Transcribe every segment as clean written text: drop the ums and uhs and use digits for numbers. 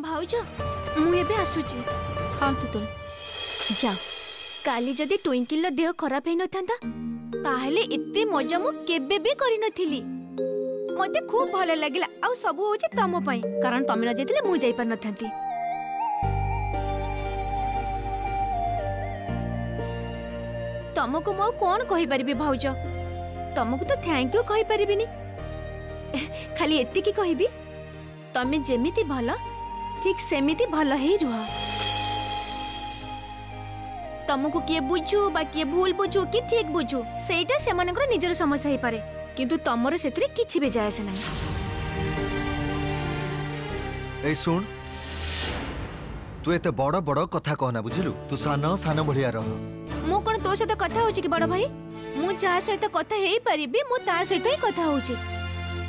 भाउज मु एबे आसुची। हाँ तुतुल जा। काली जदि ट्विंकिल देह खराब हेई नथांता ताहले एते मजा मु केबे भी करि नथिली। मते खूब भल लागिला आ सब होची तम पई कारण तमे न जेतिले मु जाई पर नथांती। तमको मो कोन कहि परिबी भाउज तमको तो थैंक यू कहि परिबिनी खाली एति की कहिबी तमे जेमिति भल ठीक सेमिति भल हेई रुह। तमको किए बुझू बा किए भूल बुझू कि ठीक बुझू सेटा से मानकर निजर समस्या हे पारे किंतु तमरे सेतरे किछि बे जायस नाही। ए सुन तू एते बड़ बड़ कथा कहना बुझिलु तू सान सान बढ़िया रह। मु कोन तो सहित कथा होची कि बड़ भाई मु जा सहित कथा हेई परिबी मु ता सहित ही कथा होची।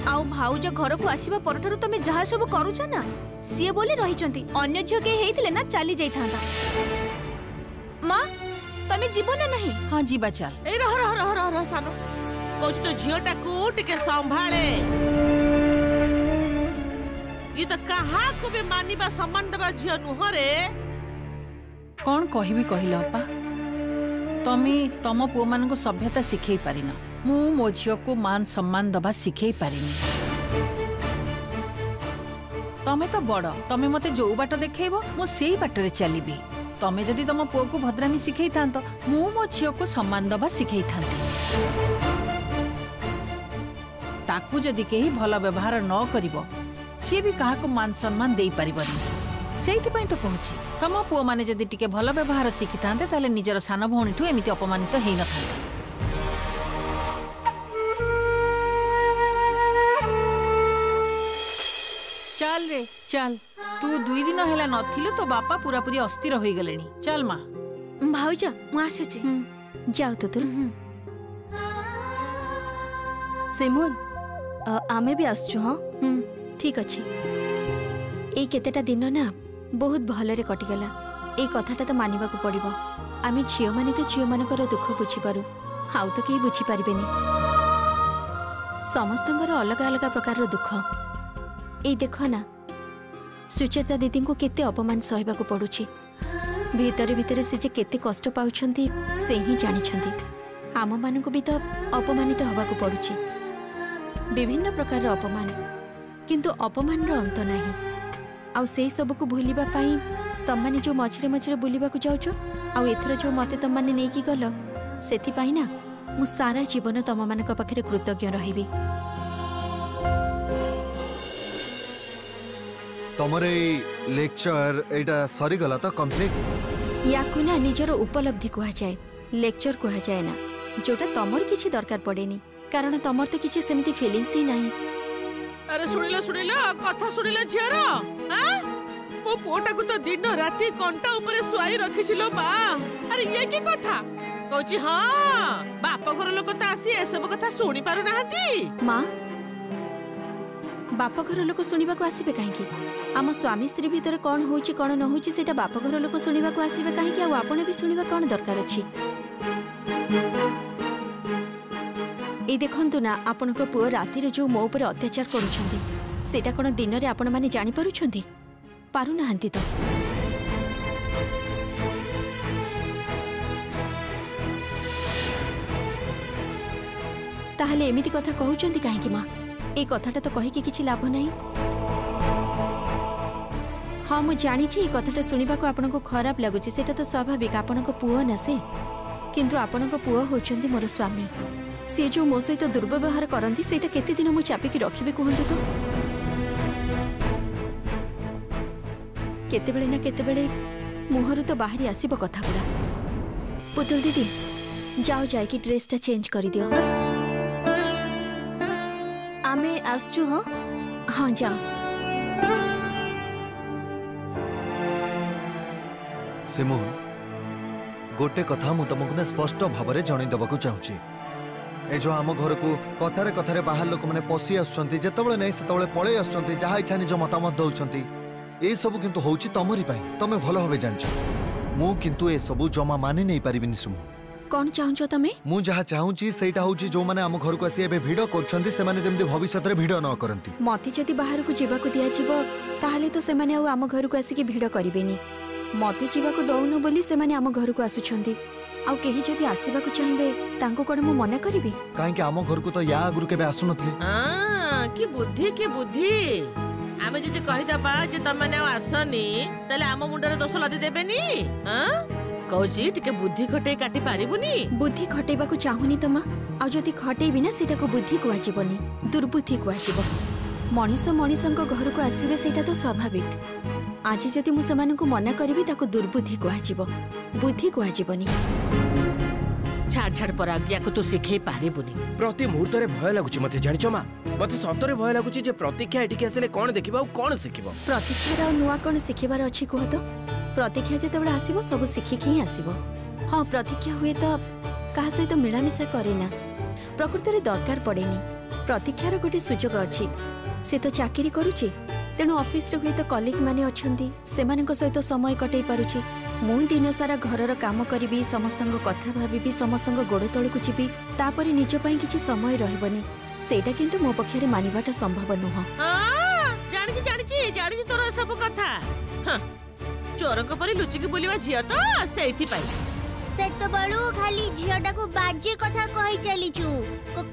आउ भाउज घर को आसीबा परठारु तमे जहा सब करूछ ना सिए बोली रहिचंती अन्य झियो के हेइतिले ना चली जाई थांदा। मां तमे जीवन नहीं। हां जीवा चल। ए रह रह रह रह, रह सानो कोच तो झियोटा को टिके संभाळे ये तो कहा को भी मानिबा सम्मान देबा झियो नुह रे। कौन कहबी कहल अपा तमे तम पुओ मान को सभ्यता सिखै पारिन मु मो झियो को मान सम्मान दबा सिखै पारिनी। तमे तो बड़ तमे मते जो बाट देखैबो मु सेही बाटरे चलीबी। तमे जदि तम पुओ को भद्रामी सिखै थांतो मु मो झियो को सम्मान दबा सिखै थांती। ताकू जदि केही भल व्यवहार न करिवो सी भी कहा को मान सम्मान दे पारिबनी। सेहिति पई तो कहूची तम पुओ माने जदि टिके भल व्यवहार सिखि थांते ताले निजर सान भौणी ठु एमिति अपमानित हेइ न थांते। चल रे चल तू 2 दिन हेला नथिलु तो बापा पूरा पूरी अस्थिर होई गलेनी। चल मां भाउज मु आसुची जाओ तुतुल। सिमोन आमे भी आसछु। हां ठीक अछि। ए केतेटा दिन ना बहुत भलरे कटिगला। ए कथाटा तो मानिबा को पड़िबो आमे झियो माने तो झियो मानकर दुख बुझी पारू हाउ तो केही बुझी पारिबेनी। समस्तंकर अलग अलग प्रकार दुख। ए देखो ना सुचेता दीदी को केते अपमान सहबा को पड़ुछि भीतर भीतर से जे केते कष्ट पाउछंती से ही जानिछंती। आम मान को भी तो अपमानित हवा को पड़ुछि विभिन्न प्रकार अपमान किंतु अपमान रो अंत नाही। आ से सब को भूलिबा पाई तम माने जो मझरे मझरे बुलिबा को जाउछो आ एथरा जो मते तम माने नेकी गलो सेति पाई ना मु सारा जीवन तम मानक पाखरे कृतज्ञ रहिबी। तमरे लेक्चर एटा सरी गला तो कंप्लीट याकु ना निजर उपलब्धि कुहा जाए लेक्चर कुहा जाए ना जोटा तमर किछि दरकार पड़ेनी कारण तमर तो किछि सेमिति फीलिंग्स ही नाही। अरे सुनिला कथा सुनिला झियर हां मो पोटा को तो दिन राती कंटा ऊपर सुआई रखिছিलो बा। अरे ये की कथा कहूची हां बाप घर लोक त आसी ए सब कथा सुनी पारु नाहंती। मां बाप घर लोक सुनिबा को आसीबे काहे की आम स्वामी स्त्री भीतर कौन होची कौन न होची सेटा बाप घर लोक सुनिबा को आसीबे काहे की आ आपण भी सुनिबा कौन दरकार अछि। ए देखंतु ना आपण को पुओ राती रे जो मो ऊपर अत्याचार करूछंती सेटा कोन दिन रे आपण माने जानि पारुछंती पारु नाहंती तो। ताहले एमिति कथा कहउछंती काहे की मां ए कथाटा तो कहि कि किछि लाभ नाही। हाँ मु जानी छी कथाटा सुनिबा को आपन को खराब लागुची सेटा तो स्वाभाविक आपन को पुओ न से किंतु आपन को पुओ होचंती मोर स्वामी सी जो मो सहित दुर्व्यवहार करंती सेटा केते दिन मु चापी की रखिबे कहंतु तो। केते बेले ना केते बेले मुहरु तो बाहरी आसीबो कथा गुडा। पुतुल दीदी जाओ जाय कि ड्रेसटा चेंज करि दियो। आमे आसचु। हां हां जाओ। सिमोन गोटे कथा मु तुमको ना स्पष्ट भाव में जन देवाक चाहूँगी ए जो आम घर को कथारे कथारे बाहर लोक मैंने पशि आसुँच जिते नहीं से पलि आसुँच जहाँ इच्छा निज मतामत दौरान ये सब किंतु होची तमरी पाई तमे भल भाव जान मु किंतु ए सब जमा मानि नहीं पारिबिनी सुमु कौन चाहूछ तमे मु जहा चाहूची सेटा होची जो माने हम घर को आसी एबे भिडो करछंती से माने जेमति भविष्यत रे भिडो न करंती मते जदि बाहर को जीवा को दिया जीवो ताहाले तो से माने आ हम घर को आसी के भिडो करिवेनी मते जीवा को दउनो बोली से माने हम घर को आसुछंती आ केही जदि आसीबा को चाहिबे तांको कोन मु मना करबी काहे कि हम घर को तो या गुरु केबे आसु नथले की बुद्धि आमे जदि कहि दबा जे त माने आसनी तले हम मुंडरे दोष लदी देबेनी कहूची टिके बुद्धि खटे काटी पारिबुनी बुद्धि खटेबा को चाहुनी तमा आ जदि खटेबी ना सेटा को बुद्धि को आजीबनी दुर्बुद्धि को आजीब मनीष मनीषंक घर को आसीबे सेटा तो स्वाभाविक आज जदि मु समान को मना करबी ताको दुर्बुद्धि को आजीब बुद्धि को आजीबनी छाड़ पर आज्ञा को तू शिखै पारिबुनी प्रति मुहूर्त रे भय लागुची मते जानिचो मा मते सतरे भय लागुची जे प्रतीक्षा एटिके आसले कोन देखिबा कोन सिखिबो प्रतीक्षा नुआ कोन सिखिबार अछि कह तो प्रतीक्षा जेतेबेला आसीबो सब शिखिक ही आसीबो हां प्रतीक्षा हुए तो कहा सहित मिलामिशा करेना प्रकृति रे दरकार पड़ेनी प्रतीक्षार गोटे सुजोग अछि से तो चाकरी करूची तेणु ऑफिस रे हुए तो कलीग माने अछंती सेमानक सहित समय कटै पारुची मु दिन सारा घरर काम करी समस्त कथा भाबी समस्त गोड़ तल को जीवी तापर निज पई किछि समय रहबनी सेटा किंतु मो पक्षे मानिबाटा संभव नुह जानी तोर सब कथा चोरक परि लुचिक बोलिबा झिया तो सेथि पई से तो बळू खाली झियाटा को बाजे कथा कहि चलीचू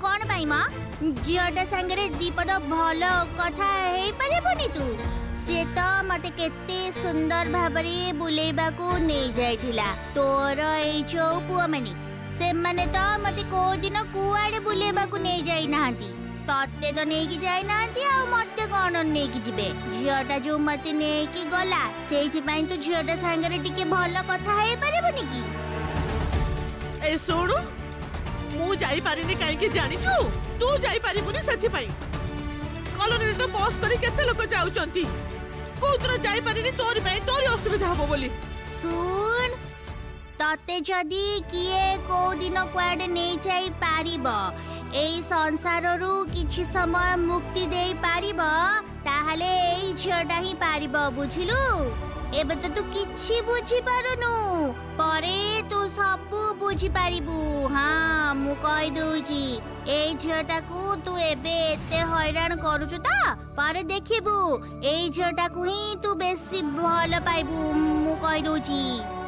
कोन पई मा झियाटा संगरे दीपद भलो कथा हेई परिबनी तू से तो मते केते सुंदर भाबरे बुलेबा को नै जायथिला तोर ए जो पुआ माने से माने तो मते को दिन कुआडे बुलेबा को नै जाई नाहंती तत्ते तो नै कि जाई नाहंती आ मते कोन नै कि जिबे झियाटा जो मते नै कि गला सेथि पई तो झियाटा संगरे टिके भलो कथा हेई परिबनी की ए सोडू मु जाई पारिनी काहे कि जानिचू तू जाई पारिबुनी सेथि पई कॉलोनी तो बस करी केते लोक जाउचंती कोतरा जाई पारिनी तोरी पई तोरी असुविधा हबो बोली सुन तते जदी किए को दिन क्वाडे नै जाई पारिबो एई संसाररू किछि समय मुक्ति देई पारिबो ताहाले एई झियाटा ही पारिबो बुझिलु एबे तो तू किछि बुझी पारुनु परे तू सब बुझी पारिबु हां मु कहि दोची एई झियाटा को तू एबे एते हैरान करूछु त परे देखिबु एई झियाटा को ही तू बेसी भल पाइबु मु कहि दोची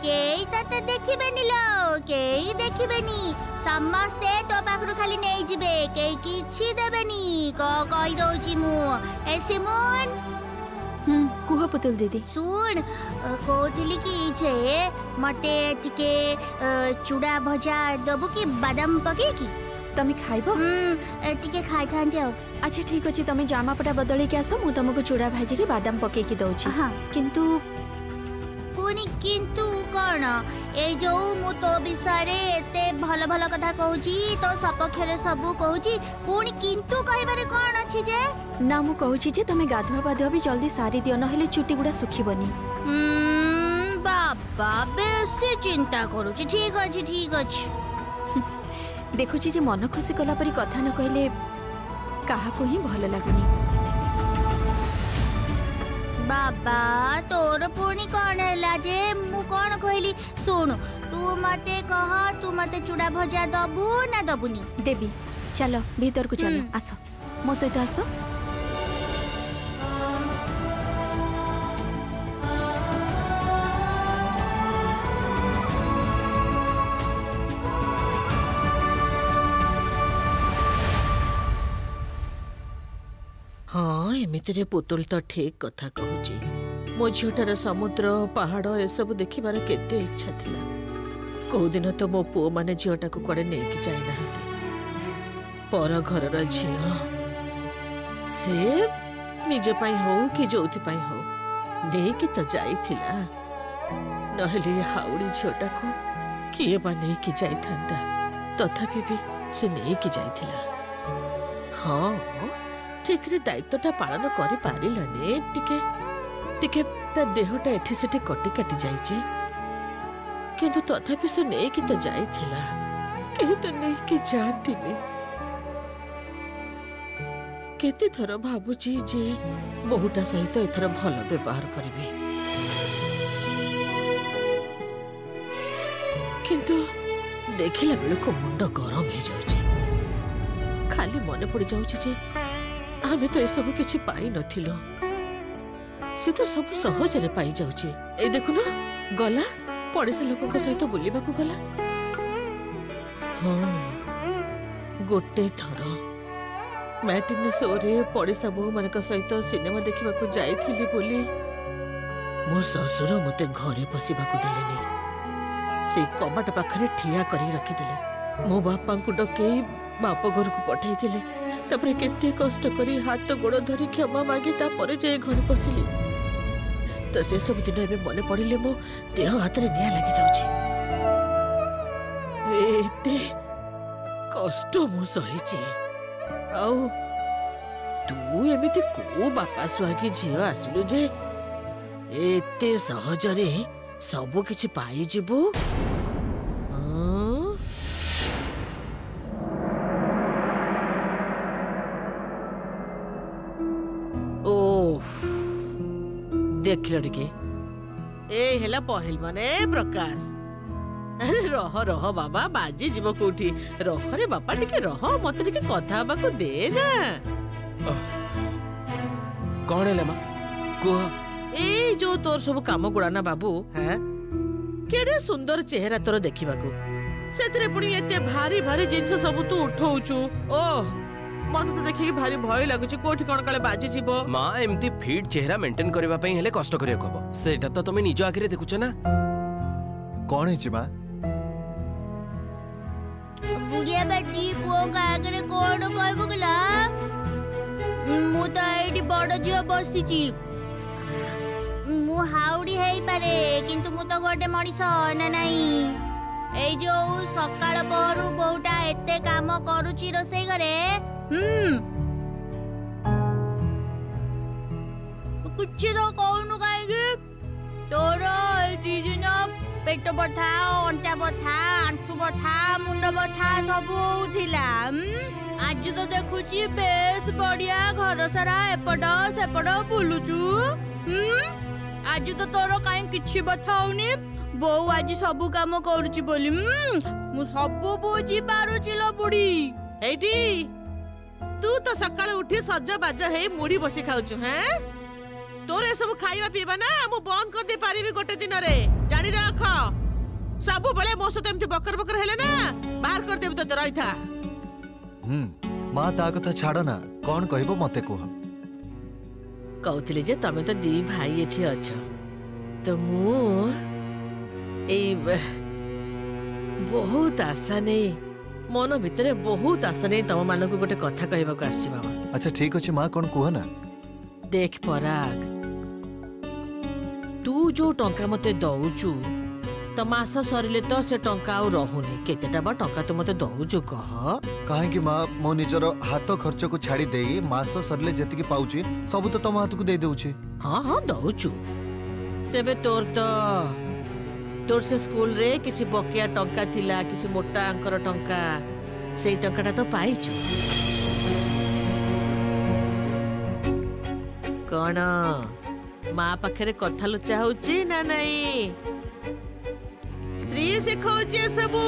केई तते देखिबेनी लो केई देखिबेनी समस्ते तो पाखरु खाली नै जिबे केई किछि देबेनी कहि दोची मु ए सिमोन कुह पुतुल दीदी सुन कहली कि जे मते टिके चूड़ा भजा दबु कि बादाम पके कि तमे खाइबो टिके खाइ थांती आ अच्छा ठीक अछि तमे जामापटा बदली के आसो मु तुमको चूड़ा भाजी के बादाम पके की दउछि हां किंतु पुनी किंतु कोन ए जो मु तो विषय एते भल भल कथा कहूची तो सपक्षरे सबु कहूची पुनी किंतु कहिबारे कोन अछि जे ना मु कहूची जे तमे गाधुआ बाधुआ भी जल्दी सारी दियो न हेले चुटी गुडा सुखिबनी बाबा बेसी चिंता करूची ठीक अछि देखुची जे मन खुशी कला परी कथा न कहले काहा को ही भल लागुनी बाबा तोर पुणी कौन है जे मु कौन कहली सुन तू मते कह तू मते चूड़ा भजा दबु ना दबुनी देवी चलो भीतर को चलो आसो मो सहित आसो हाँ एमितिरे पुतुल तो ठीक कथा कहूची मो झीटार समुद्र पहाड़ ए सब देखिबार केते इच्छा थिला को दिन तो मो पुओ माने झीटा को कुआडे नै कि जाई नाहंती पर घरर झियो से निजे पई हो कि जोथि पई हो नै कि तो जाई थिला नहले हाउड़ी झीटा को किए बा नै कि जाई थांता तथापि भी से नै कि जाई थिला हाँ ठीक रे दायित्वटा पालन करि पारिलाने टिके टिके ता देहटा एठी सेठी कटि काटि जाइचे किंतु तथापि से नै कि त जाइथिला केहि त नै कि जातिनी केते थर भाबुची जे बहुटा सहित एथर भल व्यवहार करिवे किंतु देखिला बेलको मुंड गरम हो जाउची खाली मने पड़ जाउची जे आमे तो ए सब किछि पाई नथिलो से तो सब सहज रे पाई जाउची ए देखु ना गला पड़ोसी लोक सहित बुलवा को गला हाँ गोटे थर मैटिनी शो रे पड़ोसा बहु मान सहित सिनेमा देखा जाइली बोली मो ससुर मते घरे पशिबाकू देलेनी से कबाट पाखरे ठिया करी रखिदेले मो बापा को डके बाप घर को पठाई दिले तापर केते कष्ट करी हाथ गोड़ धरी क्षमा मागी तापर जे घर पशिली तो से सब दिन एबे मने पड़िले मो देह हाथ रे निया लागि जाउची एते कष्ट मु सहिची आउ तू एमिति को बापा सुहागी झियो आसिलु जे एते सहजरे सब किछि पाई जिबु देख टे ए हेला पहल माने प्रकाश अरे रह रह बाबा बाजी जीव कोठी रह रे बापा टिके रह मत टिके कथा बाको दे ना कौन है मां को ए जो तोर सब काम गुड़ा ना बाबू हैं केडे सुंदर चेहरा तोर देखिबाको सेतरे पुणी एते भारी भारी जिंस सब तू उठौचू ओह मन तो देखि भारी भय लागुची कोठी कोन काले बाजी जीव मां एमती फिट चेहरा मेंटेन करबा पई हेले कष्ट करियो कबो सेटा तो तुम निज आखिरे देखुछ ना कौन है मां बुढ़िया बेटी पुओ का आगे कौन कहबो गला मु तो एडी बड़ जियो बसिची मु हाउडी हेई पारे किंतु मु तो गोटे मनिष ना नाही ए जो सकाळ पहरु बहुटा एते काम करूची रोसई घरे कुछ तो कहनु काहे तोर दिन पेट बथा अंटा बथा आंठू बथा मुंड बथा सब होउथिला आज तो देखुची बेस बढ़िया घर सारा एपट सेपट बुलुचू आज तो तोर काहे किछि बथा होनी बो आज सब काम करूची बोली मु सब बुझी पारुची लो बुढ़ी एठी तू तो सकाळे उठी सज बाज हे मुड़ी बसी खाउछु हैं तोर ए सब खाइबा पीबा ना मु बंद कर दे पारिबी गोटे दिन रे जानि राख सब बेले मो सते एमती बकर बकर हेले ना बाहर कर देब तो रहिथा मां ता कथा छाड़ ना कौन कहबो मते कोह कहउथिले जे तमे तो दी भाई एठी अछ तो मु ए बहुत आशा नहीं मन भितरे बहुत आशा नहीं तम मान को गोटे कथा कहबा को आछि बाबा अच्छा ठीक अछि मां कौन कोह ना देख पराग तू जो टंका मते दउचू तो मास सरिले तो से टंका आ रहुनी केतेटा बा टंका तू मते दउचू कह काहे कि मां मो निजर हाथ खर्च को छाड़ी देई मास सरले जति की पाउची सब तो तम हाथ को दे देउची हां हां दउचू तेबे तोर से स्कूल रे किछि बकिया टंका थिला किछि मोटा अंकर टंका सेई टंकाटा तो पाइछु कौन माँ पाखरे कथा लुचा होची ना नहीं स्त्री सिखाउची सबू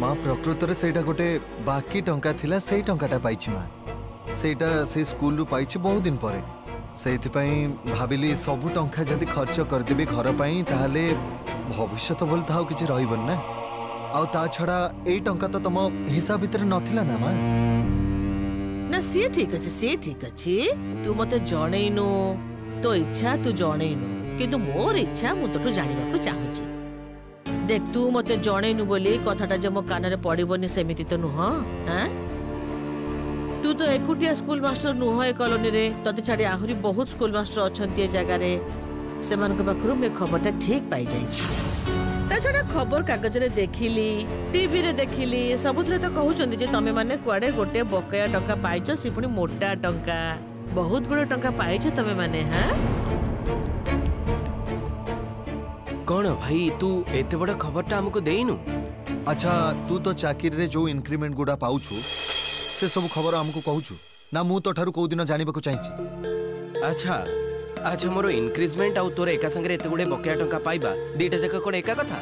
मां प्रकृत रे सेटा गोटे बाकी टंका थिला सेई टंकाटा पाइछि मां सेटा से स्कूल रु पाइछि बहुत दिन परे सेति पई भाबिली सब टंका जदी खर्च कर देबे घर पई ताले भविष्य बोल ताऊ किछि रहिबन ना आ ता छडा एई टंका तो तम हिसाब भीतर नथिला ना मां ना सी ठीक अच्छे तू मते जणैनु तो इच्छा तू जणैनु किंतु मोर इच्छा मु तो जानिबा को चाहूची देख तू मते जणैनु बोली कथाटा जे मो कान रे पडिबोनी सेमिति तो नुह हां तू तो एकुटिया स्कूल मास्टर नुह ए कॉलोनी रे तते छाडी आहुरी बहुत स्कूल मास्टर अछंती ए जगह रे सेमान के पाखरु मे खबरटा ठीक पाई जाई छी ता छडा खबर कागज रे देखिली टीवी रे देखिली सबुथरे तो कहउचंदी जे तमे माने कुआडे गोटे बकया टंका पाइछो सिपुनी मोटा टंका बहुत गुडे टंका पाइछो तमे माने हां कौन भाई तू एते बड़ा खबरटा हमको देइनु अच्छा तू तो चाकिर रे जो इंक्रीमेंट गुडा पाउछु से सब खबर हमको कहूछु ना मु तो ठारू को दिन जानिबा को चाहिछि अच्छा अच्छा मोर इंक्रीजमेंट आउ तोर एका संगे एते गुडे बकया टंका पाइबा दीटा जक कोन एका कथा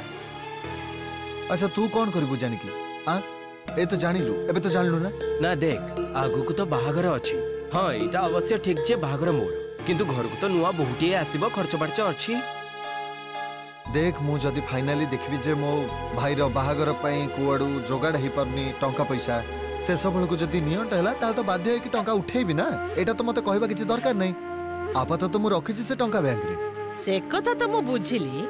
अच्छा तू कौन करू जानिकी हाँ ए तो जानिलु एबे तो जानलु ना ना देख आगु को तो बाहागर अच्छी हाँ एटा अवश्य ठीक जे बाहागर मोर किंतु घर को तो नुआ बहुटी आसीबो खर्च बार्च अच्छी देख मु जदी फाइनली देखबी जे मो भाई रो बाहागर पई कुआडू जोगाड़ हे परनी टंका पैसा से सब को जदी नियंट हैला ता तो बाध्य है कि टंका उठेबी ना एटा तो मते कहबा किछि दरकार नै आपातत तो मु रखिछि से टंका बैंक रे से कथा तो मु बुझिली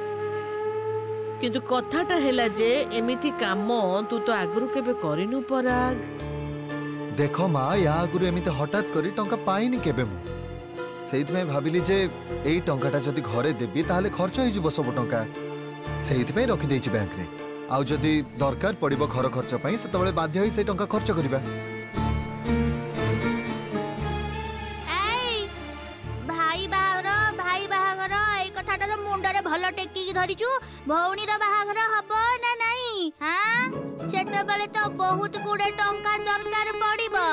किंतु कथाटा हैला जे एमिति काम तू तो आगरु केबे करिनु पराग देखो माँ या आगुरु एमिति हठात करी टंका पाइनी केबे मु सेइथमे भाबिली जे एई टंकाटा जदी घरे देबी ताले खर्च होई जिवो सब टंका सेइथमे रखि देछि बैंक रे आउ जदी दरकार पड़िबो घर खर्च पई सेतबेले बाध्य होई से टंका खर्च करिबा भलो टेकी धरिचु भौनी रो बाहागर हबो ना नहीं हां सेतबेले तो बहुत गुडे टंका दरकार पड़िबो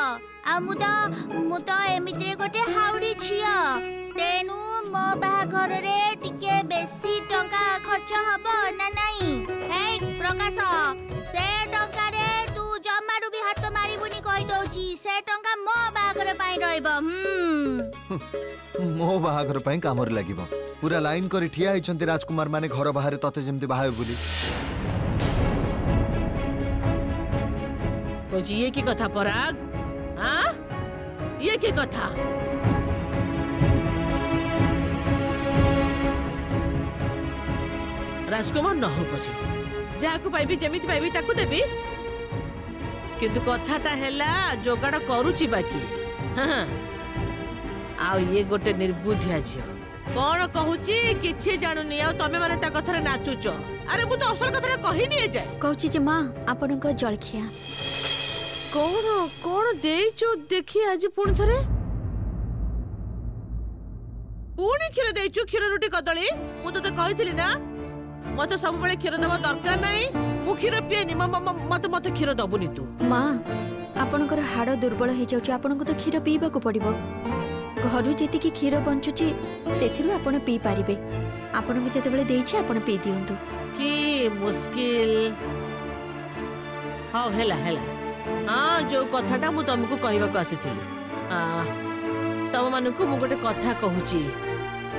आ मु तो एमित्रे गोटे हाउडी छिया तेनु मो बाहागर रे टिके बेसी टंका खर्च हबो ना नहीं हे प्रकाश से टंका रे तू जमारू भी हाथ मारिबुनी कहि दोची से टंका मो बाहागर पई रहइबो मो बाहागर पई कामर लागिबो पूरा लाइन करी ठिया होइछन्ती राजकुमार माने घर बाहर तते जेमती बाहावे बुली कोजी ये की कथा पराग हां ये की कथा राजकुमार न हो पछी जाकू पाइबी जेमिति पाइबी ताकू देबी किंतु कथाटा हैला जोगाड़ करूची बाकी हां आ ये गोटे निर्बुद्धिया झियो कौन कहूची किछि जानुनी आ तमे माने ता कथरे नाचुचो अरे मु तो असल कथरे कहि नि जाय कहूची जे मां आपन को जलखिया कौन कौन देइचो देखि आज पुण थरे पुणी क्षीर देइचो क्षीर रोटी कदली मु तो कहिथिली ना मते सब बेले क्षीर देबा दरकार नाही मु क्षीर पिएनी मते मते क्षीर दबुनी तू मां आपन को हाड़ दुर्बल हे जाउची आपन को तो क्षीर पीबा को पड़िबो घर जेति की क्षीर बंचुची सेथिरु आपण पी पारिबे आपण को जते बेले देइछि आपण पी दियंतु की मुश्किल हां हेला हेला हां जो कथाटा मु तुमको कहबा को आसीथिली तम मानकु मु गोटे कथा कहूची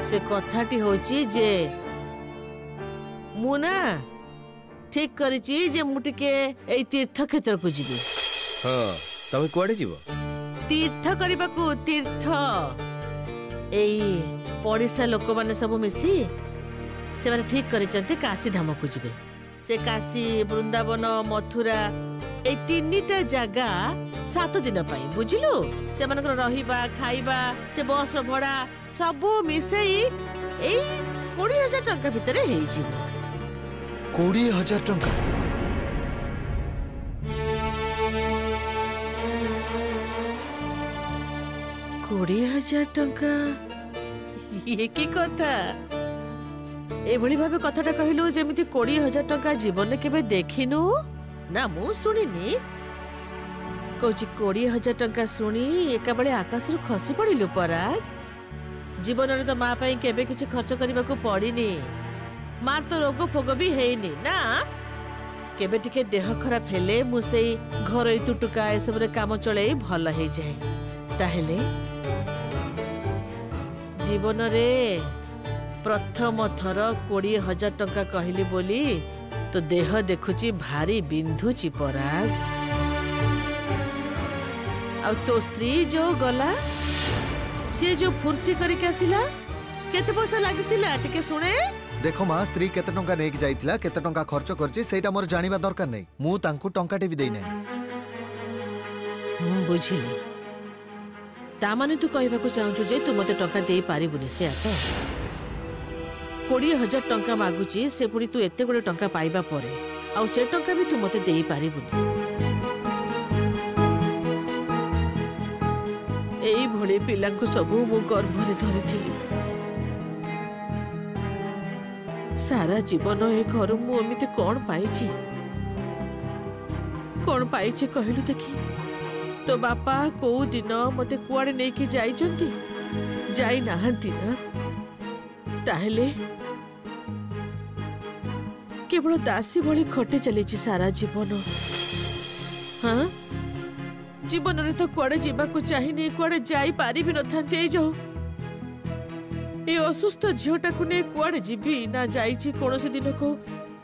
से कथाटी होची जे मु ना ठीक करिची जे मु टिके एई तीर्थ क्षेत्र को जिबी हां तमे कोडे जीवो तीर्थ करबा को तीर्थ एई पड़िसा लोक माने सब मिसी से माने ठीक करिचंते काशी धाम को जिबे से काशी वृंदावन मथुरा ए तीनटा जगह 7 दिन पाई बुझिलु से मानकर रहिबा खाइबा से बस भड़ा सब मिसेई एई 20,000 टंका भितरे हेई जिवो 20,000 टंका 20,000 टंका ये की कथा एभली भाबे कथाटा कहिलु जेमिति 20,000 टंका जीवन में केबे देखिनु ना मु सुनिनी कहूची 20,000 टंका सुनी एका बेले आकाश रु खसी पड़िलु पराग जीवन रे तो माँ पई केबे किछि खर्च करबा को पड़िनी मार तो रोग फोग भी हेइनी ना केबे टिके देह खराब हेले मु सेई घर तुटुका ए सब रे काम चले भल हे जाए ताहेले जीवन रे प्रथम थर 20,000 टंका कहली बोली तो देह देखुची भारी बिंधुची पराग आ तो स्त्री जो गला सी जो फुर्ती करके आसिला केते पैसा लागितिला टिके सुने देखो मां स्त्री केते टंका नेक जाइतिला केते टंका खर्च करची सेटा मोर जानिबा दरकार नै मु तांकू टंकाटे भी देई नै बुझिली तामाने तू कहबा को चाहू जे तू मते टंका देई पारिबुनी से तो 20,000 टंका मागुची से पुरी तू एते गुडे टंका पाइबा परे आ से टंका भी तू मते देई पारिबुनी एई भोले पिला को सबु मु गर्भरे धरिथिली सारा जीवन ए घर मु एमिते कोन पाइची कहलु देखी तो बापा को दिन मते कुआडे नै कि जाइचंती जाई नाहंती ना ताहले केवल दासी भली खटे चली सारा जीवन। हाँ जीवन रे तो कुआड़े जीवाकू चाहिए कुआड़े जाई पारि भी नथांती। जो ए असुस्थ झीटा को नहीं कुआड़े जीवी ना जाइछि कौनसी दिन को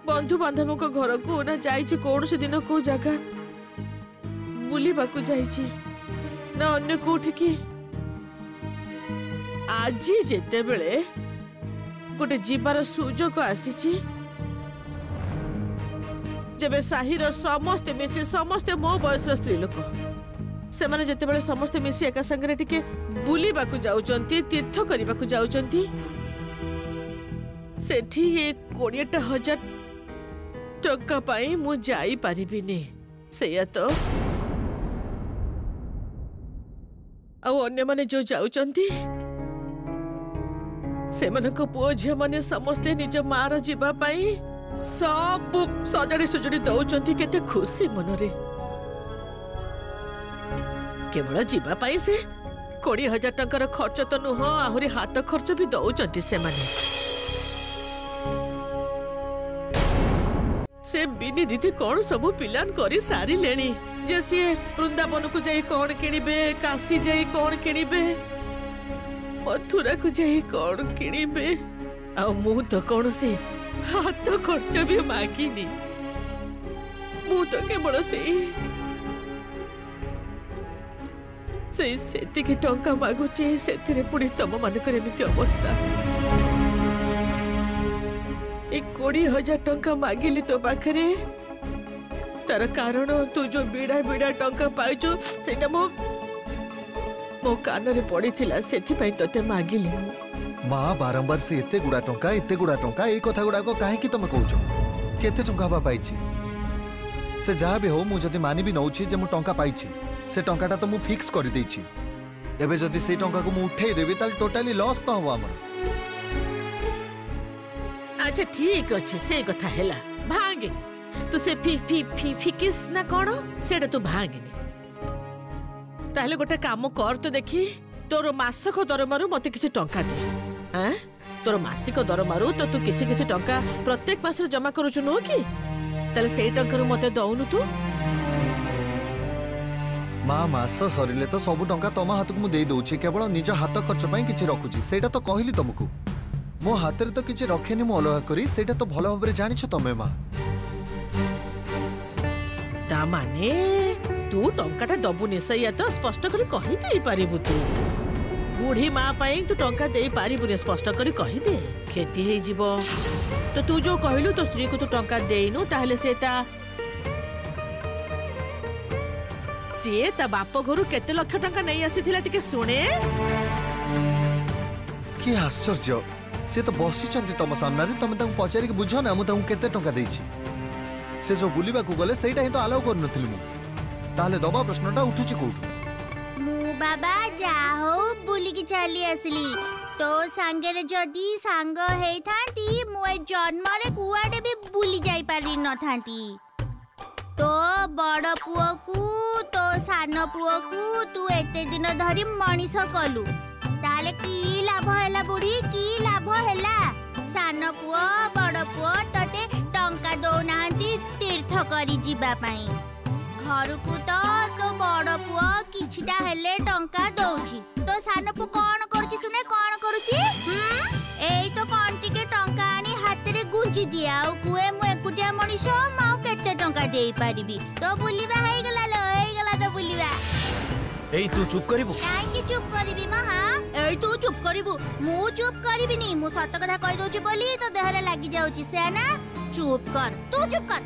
बंधु बांधव घर को ना जाइछि कौनसी दिन को जगह बुलिबाकू जाइछि ना अन्य कोठिकी। आज जेते बेले गोटे जीवार सुजोग आसीछि जेबे साहिर समस्ते मिसी समस्ते मो बयसर स्त्री लोक से माने जेते बेले समस्ते मिसी एका संगरे टिके बुलिबाकू जाउचंती तीर्थ करिबाकू जाउचंती सेठी 20,000 टंका पाई मु जाई पारिबिनी। सेया तो आ अन्य माने जो जाउचंती से मानको पुओ झियो माने समस्ते निज मार जीवा पाई सब सजाड़ी सुजड़ी दौचंती केते खुशी मनरे। केवल जीवा पाई से 20,000 टंकार खर्च तो नुह आहुरी हाथ खर्च भी दौचंती से माने। से बिनी दीदी कौन सब पिलान करी सारी लेनी जे सी वृंदावन को जाई कौन किनिबे काशी जाई कौन किनिबे मथुरा को जाई कौन किनिबे आ मु तो कौन से हाथ खर्च भी मागिनी। मु तो केवल सेतिकी टंका मागुची सेथिरे पुणी तम मानकर एमिति अवस्था। 20,000 टंका मागिली तो पाखरे तार कारण तू जो बिड़ा बिड़ा टंका पाइचु सेटा मो कान रे पड़ी थिला सेथि पई तते मागिली। माँ बारंबार से एते गुड़ा टंका ए कथा गुड़ा को काहे कि तमे कहउछो केते टंका बा पाइछि से जहा भी हो मु जदी मानि भी नउछि जे मु टंका पाइछि से टंकाटा तो मु फिक्स कर देछि। एबे जदी से टंका को मु उठेई देबी ताल टोटली लॉस तो हबो हमर। अच्छा ठीक अछि से कथा हैला भांगे तू से फिकिस ना कोन सेडा तू भांगेनी ताहले गोटे काम कर तो देखी तोर मासक दरमारू मते किछि टंका दे। हैं तोर मासिक दरमारू तो तू किछि किछि टंका प्रत्येक मास जमा करूछु नो कि ताले सेई टंका मते दउनु तू। माँ मास सरिले तो सब टंका तम हाथ को मु दे दउछि केवल निज हाथ खर्च पई किछि रखुछि सेटा तो कहली तुमको मो हाथ रे तो किछि रखेनी मु अलग करी सेटा तो भलो भाबरे जानिछु तमे माँ। ता माने तू टंकाटा दबुनी सैया तो स्पष्ट करी कहि दे पारिबु तू बूढ़ी माँ पाई तू टंका दे पारिबुनी स्पष्ट करी कहि दे खेती हे जीवो। तो तू जो कहलु तो स्त्री को तू टंका देइनु ताहले से ता बाप घरु केते लक्ष टंका नहीं आसीथिला टिके सुने। कि आश्चर्य से तो बसिचंती तम सामने रे तमे ताऊ पचारि के बुझो ना मु ताऊ केते टंका देइछि से जो बुलिबा को गले सेटा ही तो अलाउ कर नथिलु मु ताहले दबा प्रश्नटा उठुची कोठु। मु बाबा जाहो बुली की चली असली तो सांगे रे जदी सांग हेई थांती मु ए जन्म रे कुआडे भी बुली जाई पारी न थांती। तो बड़ पुओ को तो सान पुओ को तू एते दिन धरी मनीष कलु ताले की लाभ हैला बुढ़ी की लाभ हैला। सान पुओ बड़ पुओ तते टंका दो नांती तीर्थ करी जीबा पई घर को तो बड़ पुओ किछटा हेले टंका दउची तो सान पु कोन करची सुने कोन करची एई तो कोन टिके टंका आनी हाथ रे गुंजी दिया आ कुए मु एकुटिया मनीष माउ केते टंका देई पारिबी तो बुलिबा हेई गला तो बुलिबा। एई तू चुप करिबु काई की चुप करिबी महा एई तू चुप करिबु मु चुप करिबिनी मु सत कथा कहि दोची बोली तो देहरे लागि जाउची से ना चुप कर तू चुप कर।